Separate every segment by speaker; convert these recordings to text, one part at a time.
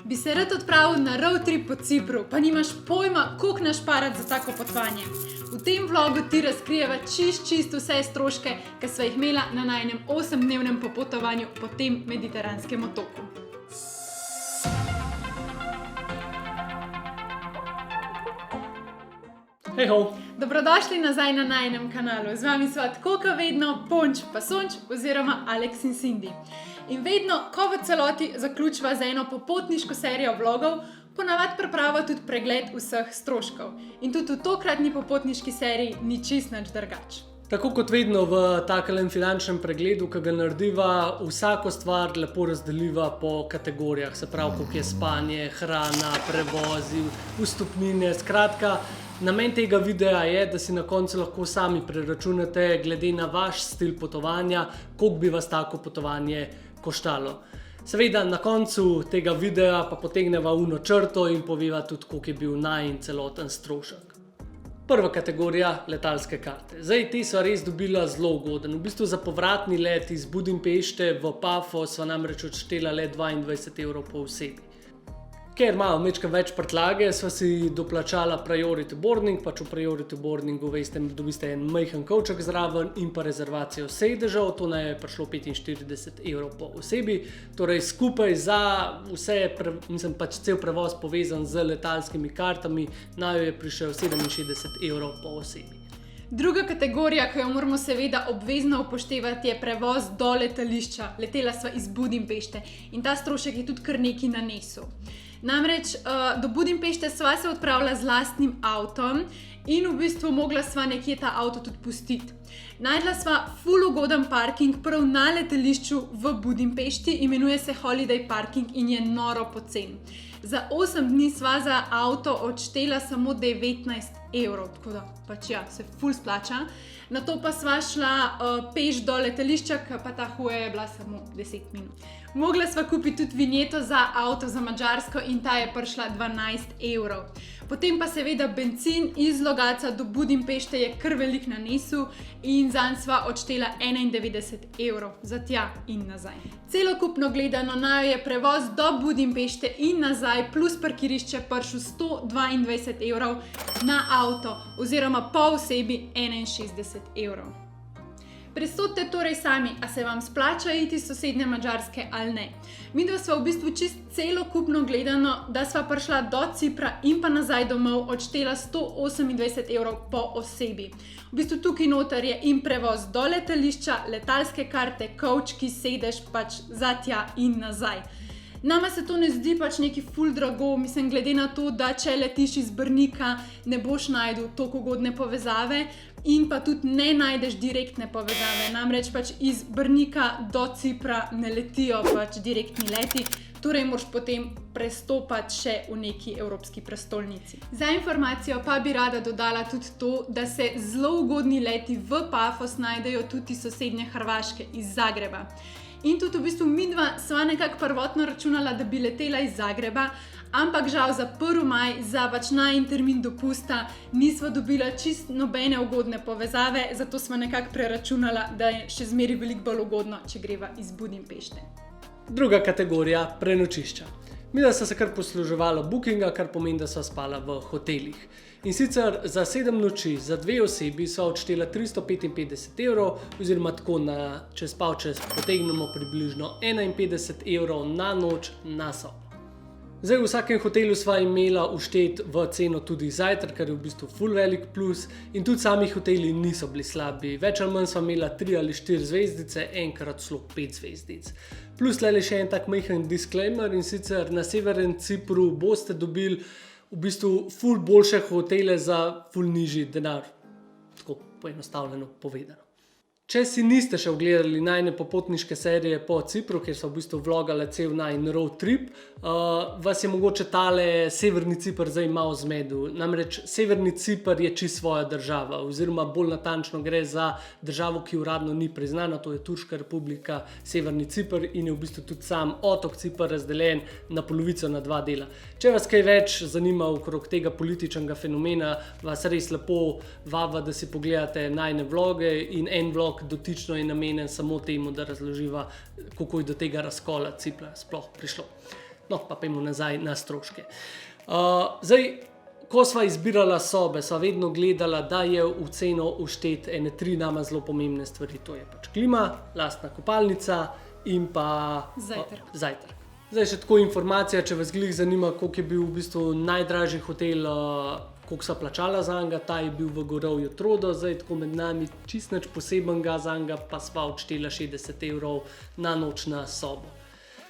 Speaker 1: Bi se rad odpravil na road trip po Cipru, pa nimaš pojma, koliko našparati za tako potovanje. V tem vlogu ti razkrijeva čist vse stroške, ki sva jih imela na najinem 8-dnevnem popotovanju po tem mediteranskem otoku.
Speaker 2: Hejho!
Speaker 1: Dobrodošli nazaj na najinem kanalu. Z vami sva tako kot vedno Ponč pa Sonč oziroma Alex in Cindy. In vedno, ko v celoti zaključiva z eno popotniško serijo vlogov, ponavadi pripravimo tudi pregled vseh stroškov. In tudi v tokratni popotniški seriji ni čisto nič drugače.
Speaker 2: Tako kot vedno v takem finančnem pregledu, ki ga narediva, vsako stvar lepo razdeliva po kategorijah. Se pravi, koliko je spanje, hrana, prevozi, vstopnine, skratka. Namen tega videa je, da si na koncu lahko sami preračunate, glede na vaš stil potovanja, koliko bi vas tako potovanje koštalo. Seveda, na koncu tega videa pa potegneva uno črto in poveva tudi, koliko je bil najin celoten strošek. Prva kategorija, letalske karte. Zdaj, te sva res dobila zelo ugoden. V bistvu za povratni let iz Budimpešte v Pafos sva namreč odštela le 22 evrov po osebi. Ker malo mečka več prtlage, sva si doplačala priority boarding, pač v priority boardingu dobiste en majhen kovček zraven in pa rezervacijo sedežev, to naj je prišlo 45 evrov po osebi. Torej skupaj za vse, pač cel prevoz povezan z letalskimi kartami, naj je prišel 67 evrov po osebi.
Speaker 1: Druga kategorija, ki jo moramo seveda obvezno upoštevati, je prevoz do letališča. Letela sva iz Budimpešte in ta strošek je tudi kar nekaj nanesel. Namreč do Budimpešte sva se odpravila z lastnim avtom in v bistvu mogla sva nekje ta avto tudi pustiti. Najdla sva ful ugoden parking prav na letališču v Budimpešti, imenuje se Holiday Parking in je noro pocen. Za 8 dni sva za avto odštela samo 19 evrov, tako da pač ja, se ful splača. Nato pa sva šla peš do letališča, pa ta hoja je bila samo 10 minut. Mogla sva kupiti tudi vinjeto za avto za Madžarsko in ta je prišla 12 evrov. Potem pa seveda bencin iz Logatca do Budimpešte je kar velik nanesel in zanj sva odštela 91 evrov za tja in nazaj. Celokupno gledano naj je prevoz do Budimpešte in nazaj plus parkirišče prišel 122 evrov na avto oziroma po osebi 61 evrov. Presodite torej sami, a se vam splača iti iz sosednje Madžarske ali ne. Midva sva v bistvu čist celokupno gledano, da sva prišla do Cipra in pa nazaj domov odštela 128 evrov po osebi. V bistvu tukaj noter je in prevoz do letališča, letalske karte, kovčki, sedež pač za tja in nazaj. Nama se to ne zdi pač neki ful drago, mislim, glede na to, da če letiš iz Brnika, ne boš najdel toliko ugodne povezave in pa tudi ne najdeš direktne povezave. Namreč pač iz Brnika do Cipra ne letijo pač direktni leti, torej moraš potem prestopati še v neki evropski prestolnici. Za informacijo pa bi rada dodala tudi to, da se zelo ugodni leti v Pafos najdejo tudi iz sosednje Hrvaške, iz Zagreba. In tudi v bistvu midva sva nekako prvotno računala, da bi letela iz Zagreba, ampak žal za 1. maj, za pač najin termin dopusta, nisva dobila čist nobene ugodne povezave, zato sva nekako preračunala, da je še zmeraj veliko bolj ugodno, če greva iz Budimpešte.
Speaker 2: Druga kategorija, prenočišča. Midva sta se kar posluževala bookinga, kar pomeni, da sva spala v hotelih. In sicer za 7 noči, za 2 osebi sva odštela 355 evrov, oziroma tako čez pavčas potegnemo približno 51 evrov na noč na sobo. Zdaj, v vsakem hotelu sva imela vštet v ceno tudi zajtrk, kar je v bistvu ful velik plus, in tudi sami hoteli niso bili slabi. Več ali manj sva imela 3 ali 4 zvezdice, enkrat celo 5 zvezdic. Plus le še en tak majhen disclaimer, in sicer na severnem Cipru boste dobili v bistvu ful boljše hotele za ful nižji denar. Tako poenostavljeno povedano. Če si niste še ogledali najine popotniške serije po Cipru, kjer so v bistvu vlogale cel najin road trip, vas je mogoče tale severni Cipr zdaj malo zmedel. Namreč severni Cipr je čisto svoja država, oziroma bolj natančno gre za državo, ki uradno ni priznana, to je Turška republika, severni Cipr, in je v bistvu tudi sam otok Cipr razdeljen na polovico na 2 dela. Če vas kaj več zanima okrog tega političnega fenomena, vas res lepo vaba, da si pogledate najine vloge, in en vlog dotično je namenjen samo temu, da razloživa, kako je do tega razkola Cipra sploh prišlo. No, pa pojmo nazaj na stroške. Zdaj, ko sva izbirala sobe, sva vedno gledala, da je v ceno vštet ene 3 nama zelo pomembne stvari. To je pač klima, lastna kopalnica in pa zajtrk. Zdaj še tako informacija, če vas glih zanima, koliko je bil v bistvu najdražji hotel, koliko sva plačala za njega, ta je bil v Gorovju Trodo, zdaj tako med nami čist nič posebenega za njega, pa sva odštela 60 € na noč na sobo.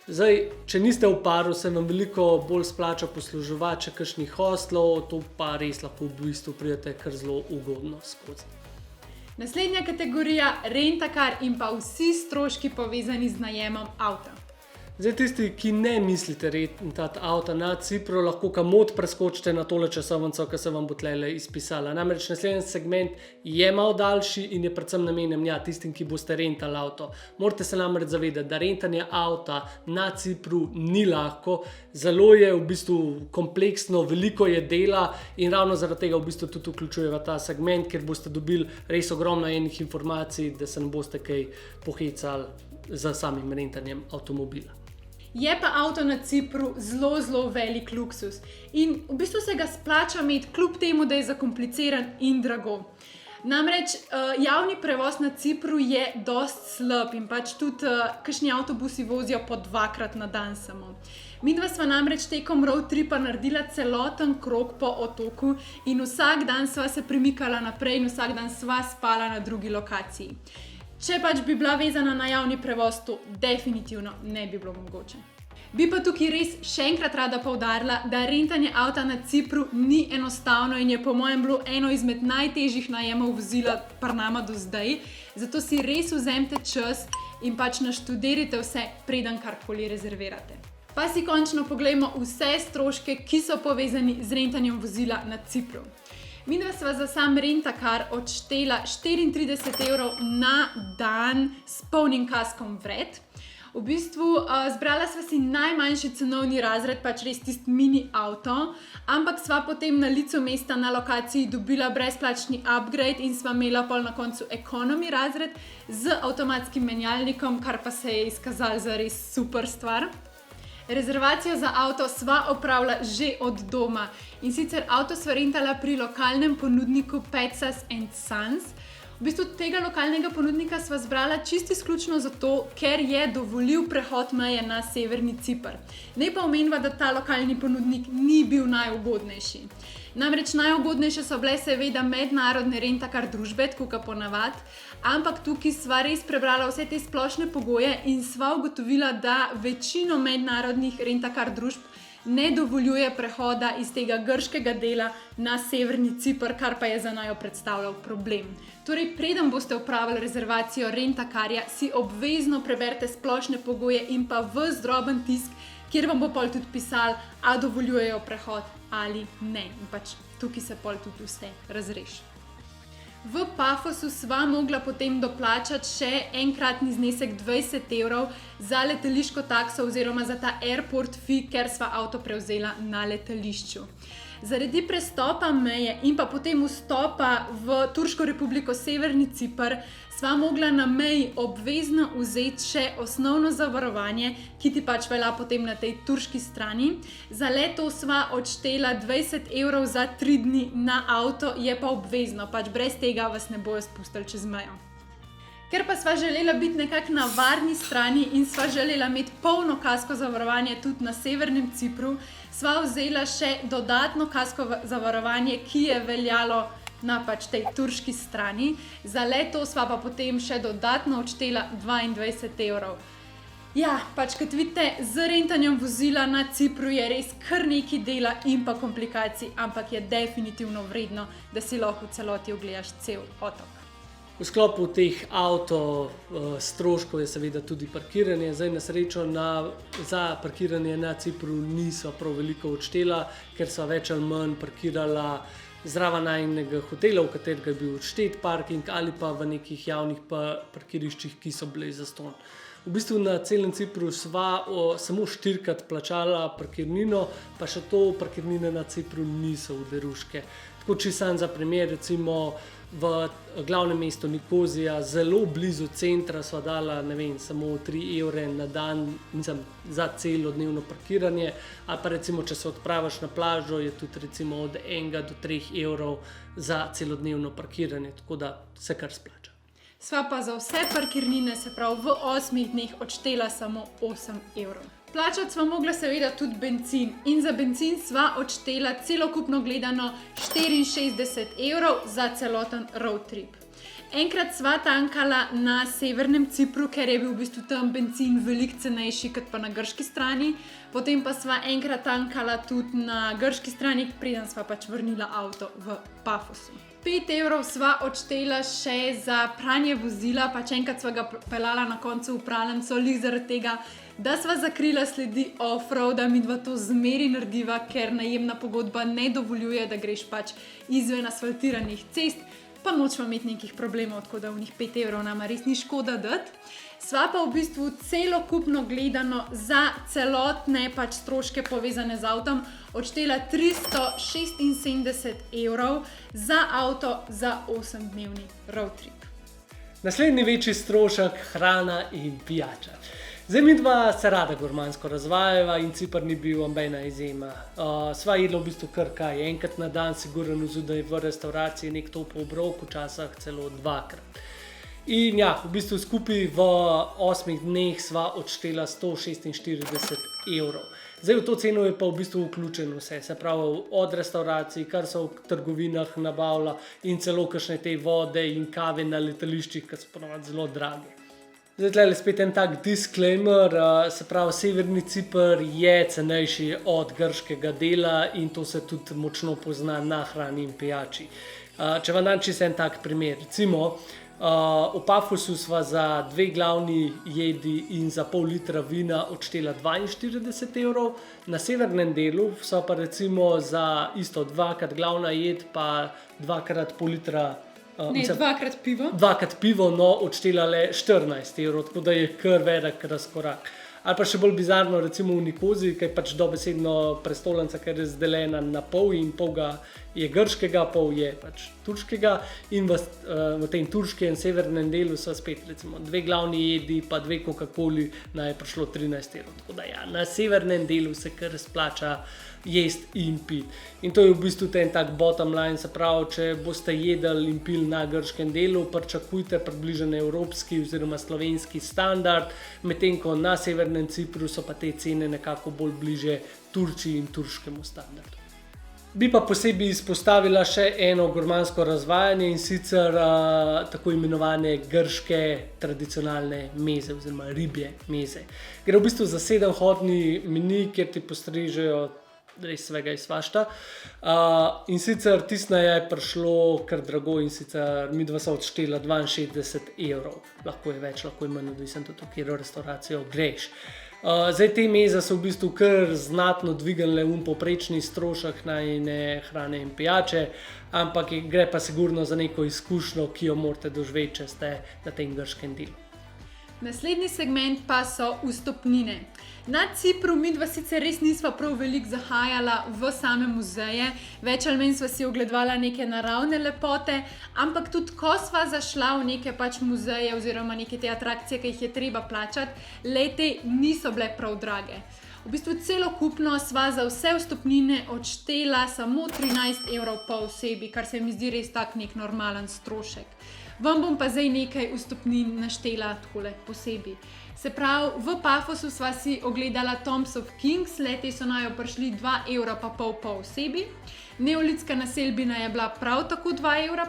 Speaker 2: Zdaj, če niste v paru, se vam veliko bolj splača posluževati kakšnih hostlov, to pa res lahko v bistvu pridete kar zelo ugodno skozi.
Speaker 1: Naslednja kategorija, rentakar in pa vsi stroški povezani z najemom avta.
Speaker 2: Zdaj, tisti, ki ne mislite rentati avta na Cipru, lahko kamot preskočite na tole časovnico, ki se vam bo tlele izpisala. Namreč naslednji segment je malo daljši in je predvsem namenjen tistim, ki boste rentali avto. Morate se namreč zavedati, da rentanje avta na Cipru ni lahko, zelo je v bistvu kompleksno, veliko je dela in ravno zaradi tega v bistvu tudi vključujeva ta segment, kjer boste dobili res ogromno enih informacij, da se ne boste kaj pohecali za samim rentanjem avtomobila.
Speaker 1: Je pa avto na Cipru zelo velik luksus in v bistvu se ga splača imeti kljub temu, da je zakompliciran in drago. Namreč javni prevoz na Cipru je dost slab in pač tudi kakšni avtobusi vozijo po 2-krat na dan samo. Midva sva namreč tekom road tripa naredila celoten krog po otoku in vsak dan sva se premikala naprej in vsak dan sva spala na drugi lokaciji. Če pač bi bila vezana na javni prevoz, to definitivno ne bi bilo mogoče. Bi pa tukaj res še enkrat rada poudarila, da rentanje avta na Cipru ni enostavno in je po mojem bilo eno izmed najtežjih najemov vozila pri nama do zdaj, zato si res vzemite čas in pač naštudirajte vse, preden karkoli rezervirate. Pa si končno poglejmo vse stroške, ki so povezani z rentanjem vozila na Cipru. Midva sva za sam rentakar odštela 34 € na dan s polnim kaskom vred. V bistvu zbrala sva si najmanjši cenovni razred, pač res tisti mini avto, ampak sva potem na licu mesta na lokaciji dobila brezplačni upgrade in sva imela pol na koncu economy razred z avtomatskim menjalnikom, kar pa se je izkazalo za res super stvar. Rezervacijo za avto sva opravila že od doma in sicer avto sva rentala pri lokalnem ponudniku Petsas & Sons. V bistvu tega lokalnega ponudnika sva zbrala čisto izključno zato, ker je dovolil prehod meje na severni Ciper. Ne pa omeniva, da ta lokalni ponudnik ni bil najugodnejši. Namreč najugodnejše so bile seveda mednarodne rentakar družbe, tako kot ponavadi, ampak tukaj sva res prebrala vse te splošne pogoje in sva ugotovila, da večino mednarodnih rentakar družb ne dovoljuje prehoda iz tega grškega dela na severni Ciper, kar pa je za naju predstavljal problem. Torej, preden boste opravili rezervacijo rentakarja, si obvezno preberite splošne pogoje in pa ves droben tisk, kjer vam bo pol tudi pisal, a dovoljujejo prehod ali ne. In pač tukaj se pol tudi vse razreši. V Pafosu sva mogla potem doplačati še enkratni znesek 20 € za letališko takso oziroma za ta airport fee, ker sva avto prevzela na letališču. Zaradi prestopa meje in pa potem vstopa v Turško republiko Severni Ciper sva mogla na meji obvezno vzeti še osnovno zavarovanje, ki ti pač velja potem na tej turški strani. Za leto sva odštela 20 € za 3 dni na avto, je pa obvezno, pač brez tega vas ne bojo spustili čez mejo. Ker pa sva želela biti nekako na varni strani in sva želela imeti polno kasko zavarovanje tudi na severnem Cipru, sva vzela še dodatno kasko zavarovanje, ki je veljalo na pač tej turški strani. Za leto sva pa potem še dodatno odštela 22 €. Ja, pač kot vidite, z rentanjem vozila na Cipru je res kar nekaj dela in pa komplikacij, ampak je definitivno vredno, da si lahko v celoti ogledaš cel otok.
Speaker 2: V sklopu teh avto stroškov je seveda tudi parkiranje. Zdaj na srečo za parkiranje na Cipru niso prav veliko odštela, ker so več ali manj parkirala zraven najinega hotela, v katerega je bil odštet parking ali pa v nekih javnih parkiriščih, ki so bile zastonj. V bistvu na celem Cipru sva samo 4krat plačala parkirnino, pa še to parkirnine na Cipru niso oderuške. Tako če sam za primer, recimo v glavnem mestu Nikozija, zelo blizu centra sva dala, ne vem, samo 3 evre na dan, mislim, za celodnevno parkiranje, ali pa recimo, če se odpraviš na plažo, je tudi recimo od 1 do 3 evrov za celodnevno parkiranje, tako da se kar splača.
Speaker 1: Sva pa za vse parkirnine, se pravi v 8 dneh, odštela samo 8 evrov. Plačati sva mogla seveda tudi bencin in za bencin sva odštela celokupno gledano 64 evrov za celoten road trip. Enkrat sva tankala na severnem Cipru, ker je bil v bistvu tam bencin veliko cenejši kot pa na grški strani, potem pa sva enkrat tankala tudi na grški strani, preden sva pač vrnila avto v Pafosu. 5 evrov sva odštela še za pranje vozila, pač enkrat sva ga peljala na koncu v pralnico, lih zaradi tega, da sva zakrila sledi off-roada, midva to zmeri narediva, ker najemna pogodba ne dovoljuje, da greš pač izven asfaltiranih cest, pa nočva imeti nekih problemov, tako da v njih 5 evrov nama res ni škoda dati. Sva pa v bistvu celokupno gledano za celotne pač stroške povezane z avtom odštela 376 evrov za avto za 8-dnevni road trip.
Speaker 2: Naslednji večji strošek, hrana in pijača. Zdaj midva se rada gurmansko razvajava in Cipr ni bil nobena izjema. Sva jedla v bistvu kar kaj, enkrat na dan sigurno zjutraj v restavraciji nek topel obrok, včasih celo 2krat. In ja, v bistvu skupaj v 8 dneh sva odštela 146 evrov. Zdaj v to ceno je pa v bistvu vključeno vse, se pravi od restavracij, kar so v trgovinah nabavila in celo kakšne te vode in kave na letališčih, ki so ponovadi zelo drage. Zdaj tle spet en tak disclaimer, se pravi severni Cipr je cenejši od grškega dela in to se tudi močno pozna na hrani in pijači. Če vam dam čisto en tak primer, recimo v Pafosu sva za 2 glavni jedi in za pol litra vina odštela 42 evrov, na severnem delu sva pa recimo za isto 2krat glavna jed pa 2krat pol litra.
Speaker 1: Ne, 2krat pivo.
Speaker 2: 2krat pivo, no, odštela le 14 evrov, tako da je kar velik razkorak. Ali pa še bolj bizarno, recimo v Nikoziji, ki je pač dobesedno prestolnica, ker je razdeljena na pol in pol je grškega, pol je pač turškega in v tem turškem severnem delu so spet recimo 2 glavni jedi pa 2 Coca-Coli, je prišlo 13 evrov. Tako da ja, na severnem delu se kar splača jest in piti. In to je v bistvu ten tak bottom line, se pravi, če boste jedli in pili na grškem delu, pričakujte približen evropski oziroma slovenski standard, medtem ko na severnem Cipru so pa te cene nekako bolj bliže Turčiji in turškemu standardu. Bi pa posebej izpostavila še eno gurmansko razvajanje in sicer tako imenovane grške tradicionalne meze oziroma ribje meze. Gre v bistvu za 7-hodni meni, kjer ti postrežejo res svega iz svašta. In sicer tisna je prišlo kar drago in sicer midva sva odštela 62 evrov. Lahko je več, lahko je manj, odvisen tudi, v katero restauracijo greš. Zdaj te meze so v bistvu kar znatno dvignile povprečni strošek najine hrane in pijače, ampak gre pa sigurno za neko izkušnjo, ki jo morate doživeti, če ste na tem grškem delu.
Speaker 1: Naslednji segment pa so vstopnine. Na Cipru midva sicer res nisva prav veliko zahajala v same muzeje, več ali manj sva si ogledovala neke naravne lepote, ampak tudi ko sva zašla v neke pač muzeje oziroma neke te atrakcije, ki jih je treba plačati, le-te niso bile prav drage. V bistvu celokupno sva za vse vstopnine odštela samo 13 evrov po osebi, kar se mi zdi res tak nek normalen strošek. Vam bom pa zdaj nekaj vstopnin naštela takole posebej. Se pravi, v Pafosu sva si ogledala Tombs of Kings, le-te so najo prišli 2,5 evra po osebi. Neolitska naselbina je bila prav tako 2,5 evra.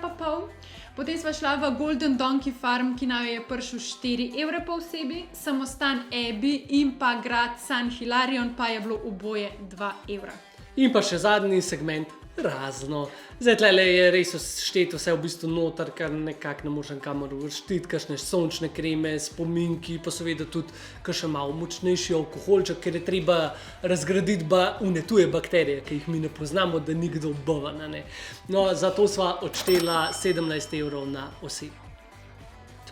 Speaker 1: Potem sva šla v Golden Donkey Farm, ki najo je prišel 4 evre po osebi. Samostan Abbey in pa grad San Hilarion pa je bilo oboje 2 evra.
Speaker 2: In pa še zadnji segment, razno. Zdaj tle je res všteto vse v bistvu noter, kar nekako ne možem kamor uvrstiti, kakšne sončne kreme, spominki, pa seveda tudi kakšen malo močnejši alkoholček, ker je treba razgraditi tuje bakterije, ki jih mi ne poznamo, da ni kdo bovan. No, zato sva odštela 17 evrov na osebo.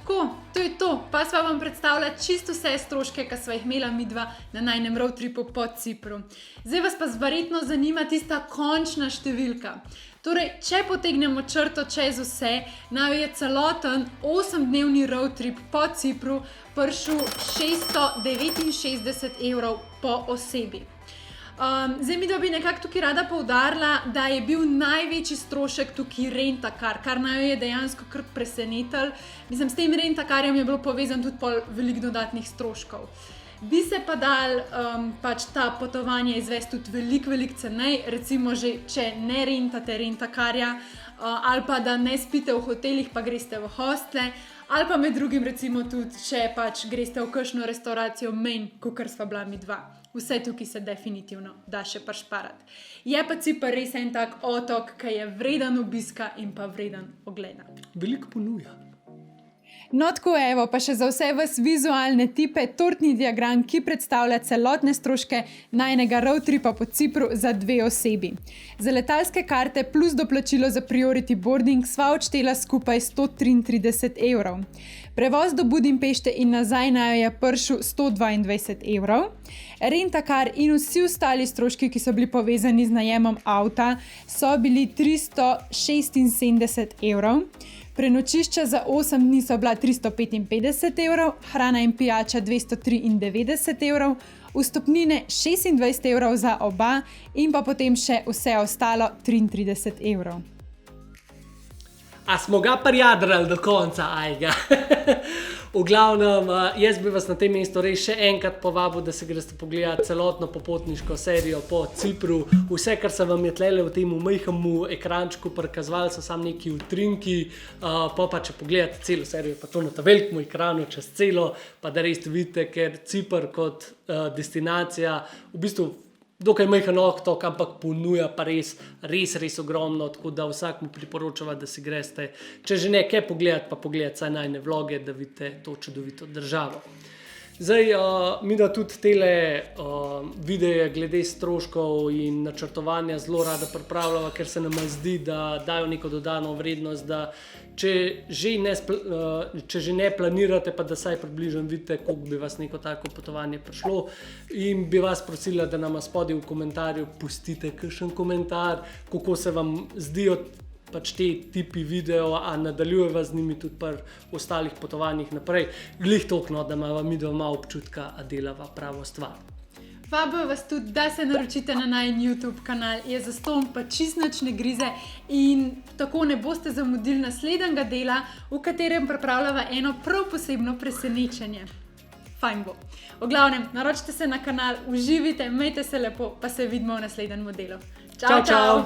Speaker 1: Tako, to je to. Pa sva vam predstavila čisto vse stroške, ki sva jih imela midva na najnem road tripu po Cipru. Zdaj vas pa verjetno zanima tista končna številka. Torej, če potegnemo črto čez vse, naj je celoten 8-dnevni road trip po Cipru prišel 669 evrov po osebi. Zdaj mi bi nekako tukaj rada poudarila, da je bil največji strošek tukaj rentakar, kar naj je dejansko kar presenetil. Mislim, s tem rentakarjem je bilo povezan tudi pol veliko dodatnih stroškov. Bi se pa dal pač ta potovanje izvesti tudi veliko cenej, recimo že, če ne rentate rentakarja, ali pa da ne spite v hotelih, pa greste v hostle, ali pa med drugim recimo tudi, če pač greste v kakšno restauracijo manj, kakor sva bila mi dva. Vse tukaj se definitivno da še prišparati. Je pa Ciper res en tak otok, ki je vreden obiska in pa vreden ogleda.
Speaker 2: Veliko ponuja.
Speaker 1: No, tako evo, pa še za vse vas vizualne tipe, tortni diagram, ki predstavlja celotne stroške najnega road tripa po Cipru za 2 osebi. Za letalske karte plus doplačilo za priority boarding sva odštela skupaj 133 evrov. Prevoz do Budimpešte in nazaj naj je prišel 122 evrov. Rentakar in vsi ostali stroški, ki so bili povezani z najemom avta, so bili 376 evrov. Prenočišča za 8 dni so bila 355 evrov, hrana in pijača 293 evrov, vstopnine 26 evrov za oba in pa potem še vse ostalo 33 evrov.
Speaker 2: A smo ga prijadrali do konca, ajga. V glavnem, jaz bi vas na tem mestu res še enkrat povabil, da se greste pogledati celotno popotniško serijo po Cipru. Vse, kar se vam je tlele v tem majhnemu ekrančku prikazovali, so samo neki utrinki, pa če pogledate celo serijo, pa to na ta velikem ekranu čez celo, pa da res vidite, ker Cipr kot destinacija v bistvu dokaj majhen otok, ampak ponuja pa res ogromno, tako da vsakmu priporočava, da si greste, če že ne kaj pogledati, pa pogledati saj najne vloge, da vidite to čudovito državo. Zdaj, mi da tudi tele videe glede stroškov in načrtovanja zelo rada pripravljava, ker se nam zdi, da dajo neko dodano vrednost, da če že ne planirate, pa da saj približno vidite, koliko bi vas neko tako potovanje prišlo, in bi vas prosila, da nam spodaj v komentarju pustite kakšen komentar, kako se vam zdijo pač te tipi video, a nadaljujeva z njimi tudi pri ostalih potovanjih naprej. Glih toliko, da imava midva malo občutka, a delava pravo stvar.
Speaker 1: Vabijo vas tudi, da se naročite na najin YouTube kanal, je zastonj pa čist nič ne grize in tako ne boste zamudili naslednjega dela, v katerem pripravljava eno prav posebno presenečenje. Fajn bo. V glavnem, naročite se na kanal, uživite, imejte se lepo, pa se vidimo v naslednjem delu. Čau!